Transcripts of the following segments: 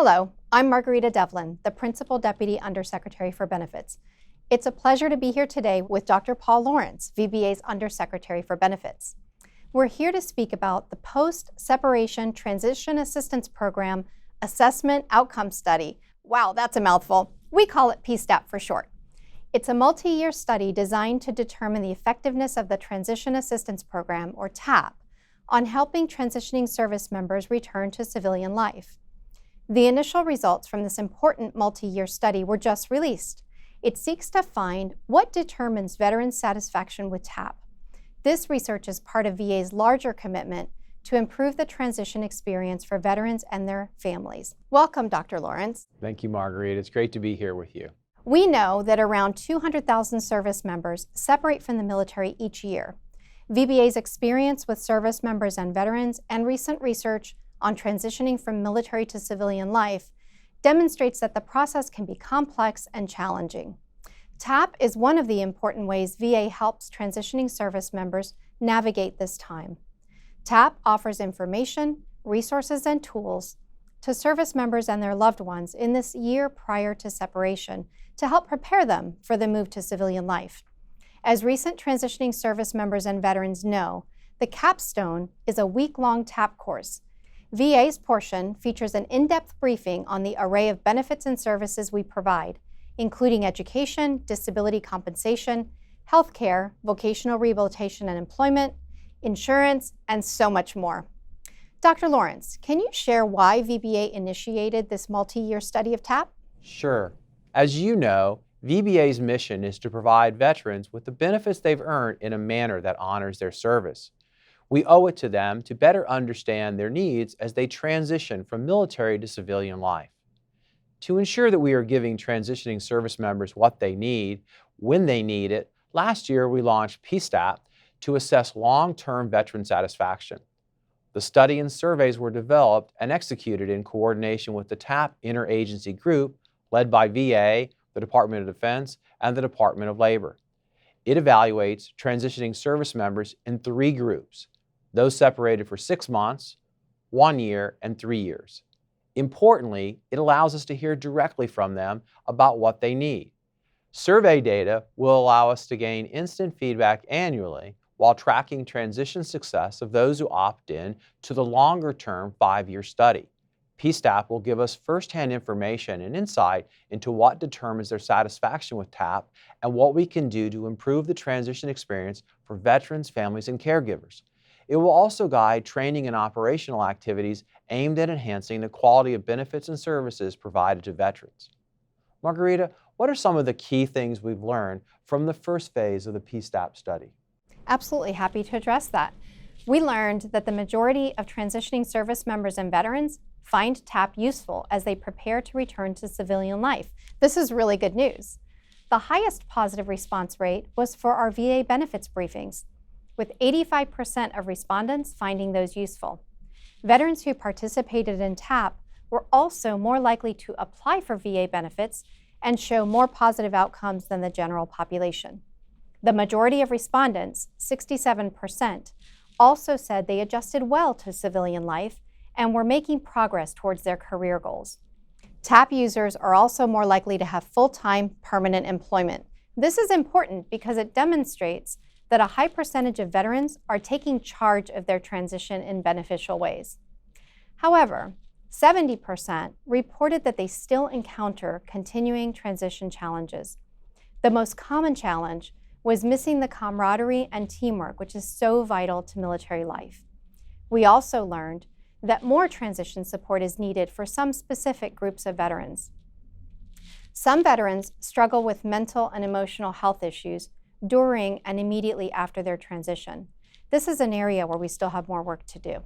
Hello, I'm Margarita Devlin, the Principal Deputy Undersecretary for Benefits. It's a pleasure to be here today with Dr. Paul Lawrence, VBA's Undersecretary for Benefits. We're here to speak about the Post-Separation Transition Assistance Program Assessment Outcome Study. Wow, that's a mouthful. We call it PSTAP for short. It's a multi-year study designed to determine the effectiveness of the Transition Assistance Program, or TAP, on helping transitioning service members return to civilian life. The initial results from this important multi-year study were just released. It seeks to find what determines veterans' satisfaction with TAP. This research is part of VA's larger commitment to improve the transition experience for veterans and their families. Welcome, Dr. Lawrence. Thank you, Marguerite. It's great to be here with you. We know that around 200,000 service members separate from the military each year. VBA's experience with service members and veterans and recent research on transitioning from military to civilian life demonstrates that the process can be complex and challenging. TAP is one of the important ways VA helps transitioning service members navigate this time. TAP offers information, resources, and tools to service members and their loved ones in this year prior to separation to help prepare them for the move to civilian life. As recent transitioning service members and veterans know, the Capstone is a week-long TAP course. VA's portion features an in-depth briefing on the array of benefits and services we provide, including education, disability compensation, healthcare, vocational rehabilitation and employment, insurance, and so much more. Dr. Lawrence, can you share why VBA initiated this multi-year study of TAP? Sure. As you know, VBA's mission is to provide veterans with the benefits they've earned in a manner that honors their service. We owe it to them to better understand their needs as they transition from military to civilian life. To ensure that we are giving transitioning service members what they need, when they need it, last year we launched PSTAP to assess long-term veteran satisfaction. The study and surveys were developed and executed in coordination with the TAP interagency group led by VA, the Department of Defense, and the Department of Labor. It evaluates transitioning service members in 3 groups: those separated for 6 months, 1 year, and 3 years. Importantly, it allows us to hear directly from them about what they need. Survey data will allow us to gain instant feedback annually while tracking transition success of those who opt in to the longer-term 5-year study. PSTAP will give us firsthand information and insight into what determines their satisfaction with TAP and what we can do to improve the transition experience for veterans, families, and caregivers. It will also guide training and operational activities aimed at enhancing the quality of benefits and services provided to veterans. Margarita, what are some of the key things we've learned from the first phase of the PSTAP study? Absolutely happy to address that. We learned that the majority of transitioning service members and veterans find TAP useful as they prepare to return to civilian life. This is really good news. The highest positive response rate was for our VA benefits briefings, with 85% of respondents finding those useful. Veterans who participated in TAP were also more likely to apply for VA benefits and show more positive outcomes than the general population. The majority of respondents, 67%, also said they adjusted well to civilian life and were making progress towards their career goals. TAP users are also more likely to have full-time permanent employment. This is important because it demonstrates that a high percentage of veterans are taking charge of their transition in beneficial ways. However, 70% reported that they still encounter continuing transition challenges. The most common challenge was missing the camaraderie and teamwork, which is so vital to military life. We also learned that more transition support is needed for some specific groups of veterans. Some veterans struggle with mental and emotional health issues during and immediately after their transition. This is an area where we still have more work to do.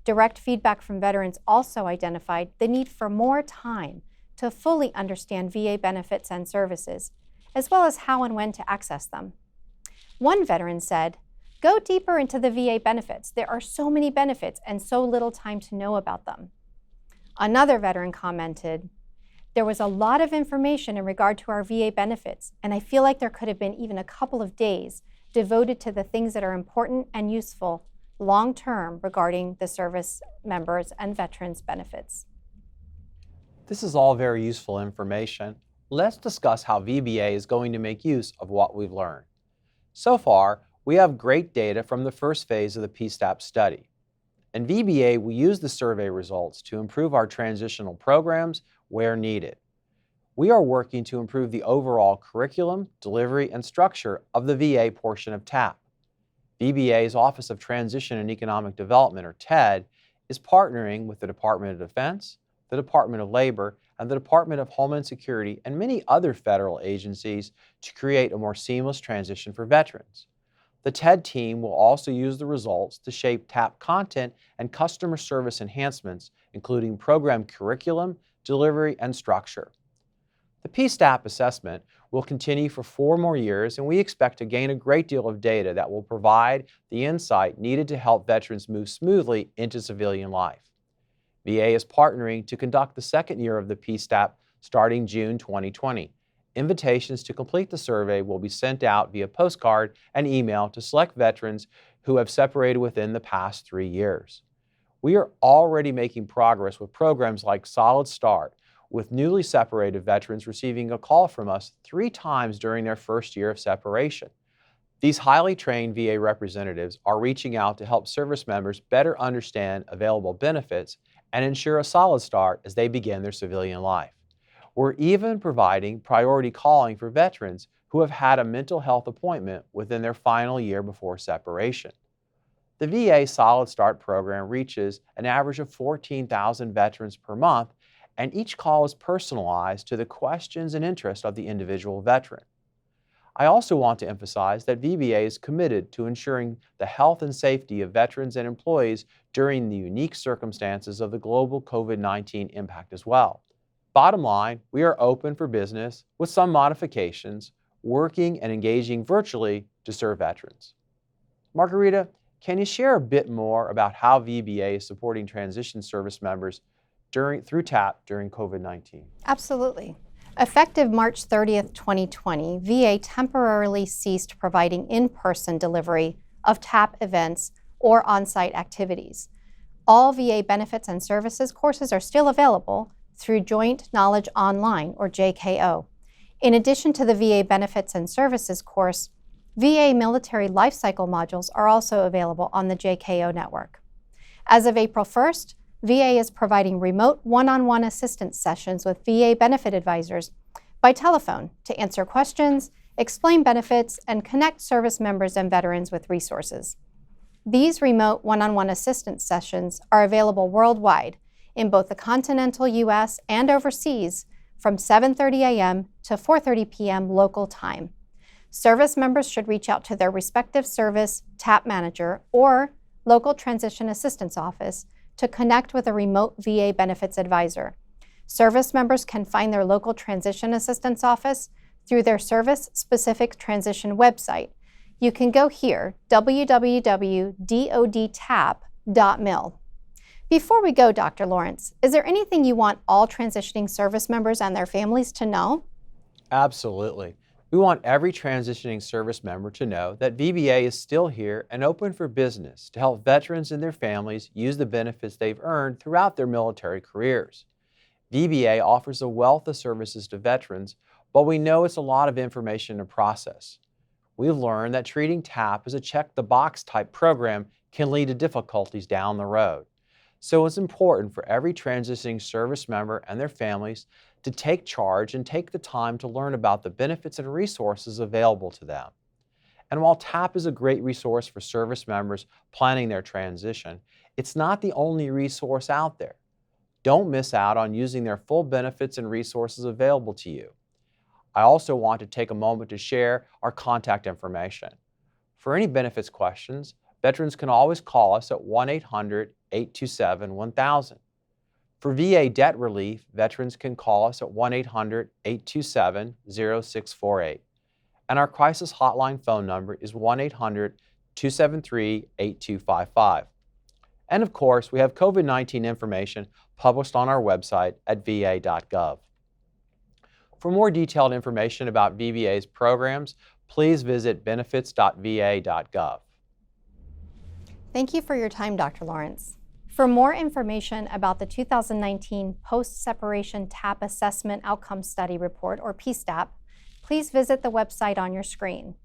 Direct feedback from veterans also identified the need for more time to fully understand VA benefits and services, as well as how and when to access them. One veteran said, "Go deeper into the VA benefits. There are so many benefits and so little time to know about them." Another veteran commented, "There was a lot of information in regard to our VA benefits, and I feel like there could have been even a couple of days devoted to the things that are important and useful long-term regarding the service members and veterans' benefits." This is all very useful information. Let's discuss how VBA is going to make use of what we've learned. So far, we have great data from the first phase of the PSTAP study. In VBA, we use the survey results to improve our transitional programs where needed. We are working to improve the overall curriculum, delivery, and structure of the VA portion of TAP. VBA's Office of Transition and Economic Development, or TED, is partnering with the Department of Defense, the Department of Labor, and the Department of Homeland Security and many other federal agencies to create a more seamless transition for veterans. The TED team will also use the results to shape TAP content and customer service enhancements, including program curriculum, delivery, and structure. The PSTAP assessment will continue for 4 more years, and we expect to gain a great deal of data that will provide the insight needed to help veterans move smoothly into civilian life. VA is partnering to conduct the second year of the PSTAP starting June 2020. Invitations to complete the survey will be sent out via postcard and email to select veterans who have separated within the past 3 years. We are already making progress with programs like Solid Start, with newly separated veterans receiving a call from us 3 times during their first year of separation. These highly trained VA representatives are reaching out to help service members better understand available benefits and ensure a solid start as they begin their civilian life. We're even providing priority calling for veterans who have had a mental health appointment within their final year before separation. The VA Solid Start program reaches an average of 14,000 veterans per month, and each call is personalized to the questions and interests of the individual veteran. I also want to emphasize that VBA is committed to ensuring the health and safety of veterans and employees during the unique circumstances of the global COVID-19 impact as well. Bottom line, we are open for business with some modifications, working and engaging virtually to serve veterans. Margarita, can you share a bit more about how VBA is supporting transition service members through TAP during COVID-19? Absolutely. Effective March 30th, 2020, VA temporarily ceased providing in-person delivery of TAP events or on-site activities. All VA benefits and services courses are still available through Joint Knowledge Online, or JKO. In addition to the VA benefits and services course, VA military life cycle modules are also available on the JKO network. As of April 1st, VA is providing remote one-on-one assistance sessions with VA benefit advisors by telephone to answer questions, explain benefits, and connect service members and veterans with resources. These remote one-on-one assistance sessions are available worldwide in both the continental U.S. and overseas from 7:30 a.m. to 4:30 p.m. local time. Service members should reach out to their respective service TAP manager or local transition assistance office to connect with a remote VA benefits advisor. Service members can find their local transition assistance office through their service-specific transition website. You can go here, www.dodtap.mil. Before we go, Dr. Lawrence, is there anything you want all transitioning service members and their families to know? Absolutely. We want every transitioning service member to know that VBA is still here and open for business to help veterans and their families use the benefits they've earned throughout their military careers. VBA offers a wealth of services to veterans, but we know it's a lot of information to process. We've learned that treating TAP as a check-the-box type program can lead to difficulties down the road. So it's important for every transitioning service member and their families to take charge and take the time to learn about the benefits and resources available to them. And while TAP is a great resource for service members planning their transition, it's not the only resource out there. Don't miss out on using their full benefits and resources available to you. I also want to take a moment to share our contact information. For any benefits questions, veterans can always call us at 1-800-827-1000. For VA debt relief, veterans can call us at 1-800-827-0648. And our crisis hotline phone number is 1-800-273-8255. And of course, we have COVID-19 information published on our website at va.gov. For more detailed information about VBA's programs, please visit benefits.va.gov. Thank you for your time, Dr. Lawrence. For more information about the 2019 Post-Separation TAP Assessment Outcome Study Report, or PSTAP, please visit the website on your screen.